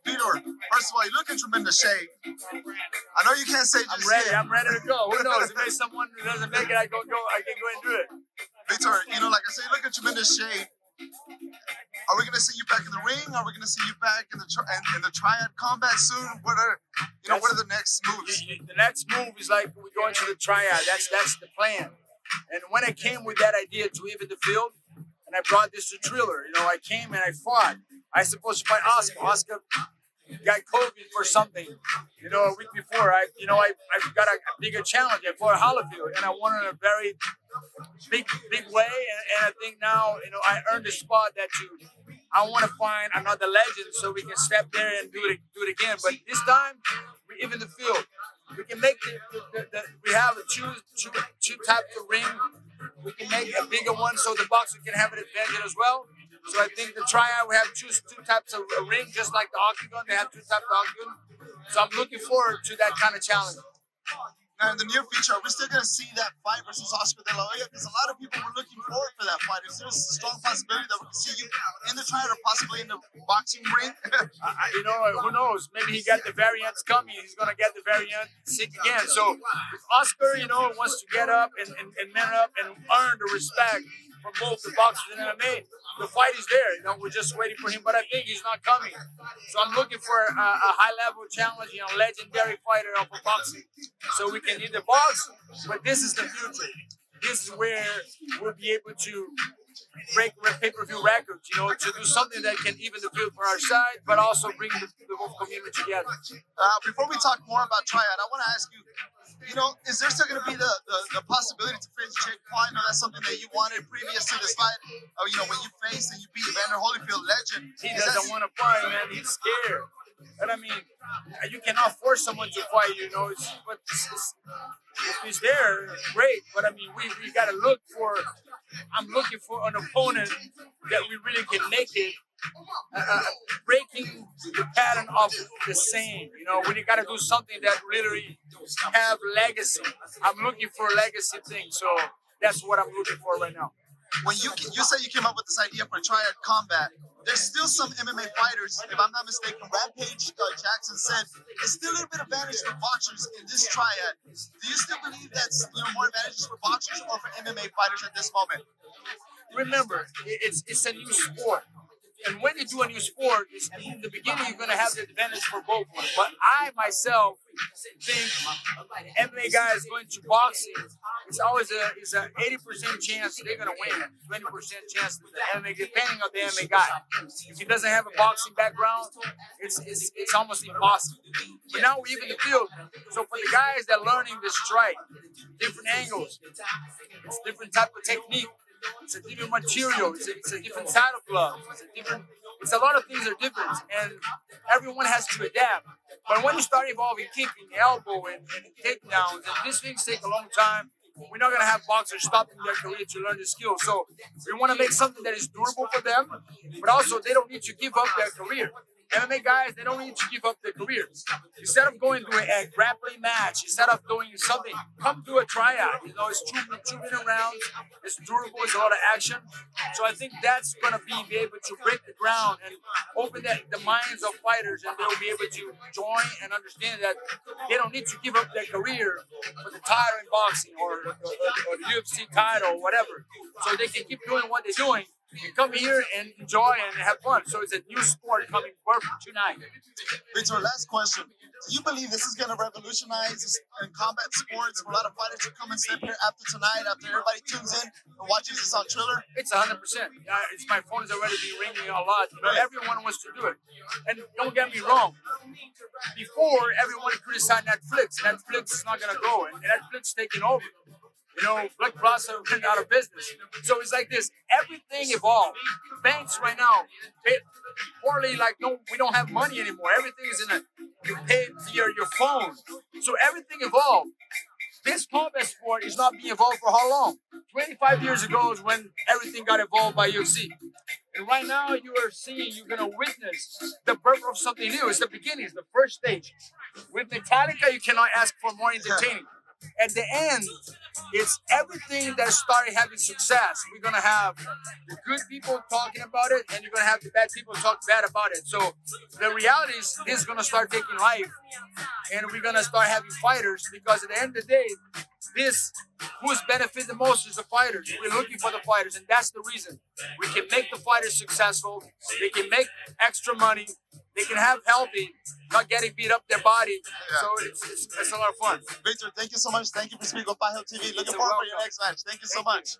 Vitor, first of all, you look in tremendous shape. I know you can't say just I'm ready. yet. I'm ready to go. Who knows? Maybe someone who doesn't make it, I can go and do it. Vitor, you know, like I say, you look in tremendous shape. Are we gonna see you back in the ring? Are we gonna see you back in the Triad Combat soon? What are the next moves? The next move is like we go into the Triad. That's the plan. And when I came with that idea to even the field, and I brought this to Triller, I came and I fought. I was supposed to fight Oscar. Oscar got COVID for something. A week before, I got a bigger challenge. I fought Holyfield, and I won in a very big way. And I think now, I earned the spot that I want to find another legend so we can step there and do it again. But this time, we even the field. We can make we have two types of ring. We can make a bigger one so the boxer can have an advantage as well. So I think the Triad, we have two types of ring, just like the octagon. They have two types of octagon. So I'm looking forward to that kind of challenge. Now, in the near future, are we still going to see that fight versus Oscar De La Hoya? Because a lot of people were looking forward for that fight. Is there a strong possibility that we can see you in the Triad or possibly in the boxing ring? Who knows? Maybe he got the variants coming. He's going to get the variant sick again. So if Oscar, wants to get up and man up and earn the respect from both the boxers and MMA, the fight is there. We're just waiting for him, but I think he's not coming. So I'm looking for a high-level challenge, legendary fighter of boxing. So we can either box, but this is the future. This is where we'll be able to break pay-per-view records, to do something that can even the field for our side, but also bring the whole community together. Before we talk more about Triad, I want to ask you, is there still going to be the possibility to face Jake Paul? I know that's something that you wanted previous to this fight. When you faced and you beat Evander Holyfield, legend. He doesn't want to fight, man. He's scared. And I mean, you cannot force someone to fight, but if he's there, great. But I mean, we got to look for, I'm looking for an opponent that we really can make it, breaking the pattern of the same. When you got to do something that literally have legacy. I'm looking for a legacy thing. So that's what I'm looking for right now. When you said you came up with this idea for Triad Combat, there's still some MMA fighters, if I'm not mistaken, Rampage Jackson said, there's still a little bit of advantage for boxers in this Triad. Do you still believe that's more advantages for boxers or for MMA fighters at this moment? Remember, it's a new sport. And when you do a new sport, in the beginning, you're going to have the advantage for both. But I, myself, think MMA guys going to boxing, it's always it's an 80% chance they're going to win, 20% chance the MMA, depending on the MMA guy. If he doesn't have a boxing background, it's almost impossible. But now we even the field. So for the guys that are learning the strike, different angles, it's different type of technique. It's a different material. It's a different side of glove. It's a lot of things are different, and everyone has to adapt. But when you start evolving kicking, elbow, and takedowns, and these things take a long time, we're not going to have boxers stopping their career to learn the skill. So we want to make something that is durable for them, but also they don't need to give up their career. MMA guys, they don't need to give up their careers. Instead of going to a grappling match, instead of doing something, come to a Triad. It's two minute rounds. It's durable. It's a lot of action. So I think that's going to be able to break the ground and open the minds of fighters, and they'll be able to join and understand that they don't need to give up their career for the title in boxing or the UFC title or whatever. So they can keep doing what they're doing. You come here and enjoy and have fun. So it's a new sport coming forth tonight. Victor, last question. Do you believe this is going to revolutionize in combat sports for a lot of fighters to come and step here after tonight, after everybody tunes in and watches this on Triller? It's 100%. My phone is already ringing a lot. Everyone wants to do it. And don't get me wrong. Before, everyone criticized Netflix. Netflix is not going to go. And Netflix taking over. Black Plaza went out of business. So it's like this. Everything evolved. Banks right now, poorly, we don't have money anymore. Everything is you pay via your phone. So everything evolved. This combat sport is not being evolved for how long? 25 years ago is when everything got evolved by UFC. And right now you're going to witness the birth of something new. It's the beginning, it's the first stage. With Metallica, you cannot ask for more entertaining. at the end, it's everything that started having success. We're gonna have the good people talking about it, and you're gonna have the bad people talk bad about it. So the reality is, this is gonna start taking life, and we're gonna start having fighters, because at the end of the day, this who's benefit the most is the fighters. We're looking for the fighters, and that's the reason. We can make the fighters successful. They can make extra money. They can have healthy, not getting beat up their body. Yeah. So it's a lot of fun. Victor, thank you so much. Thank you for speaking with Fight Hill TV. Looking forward for your next match. Thank you so much.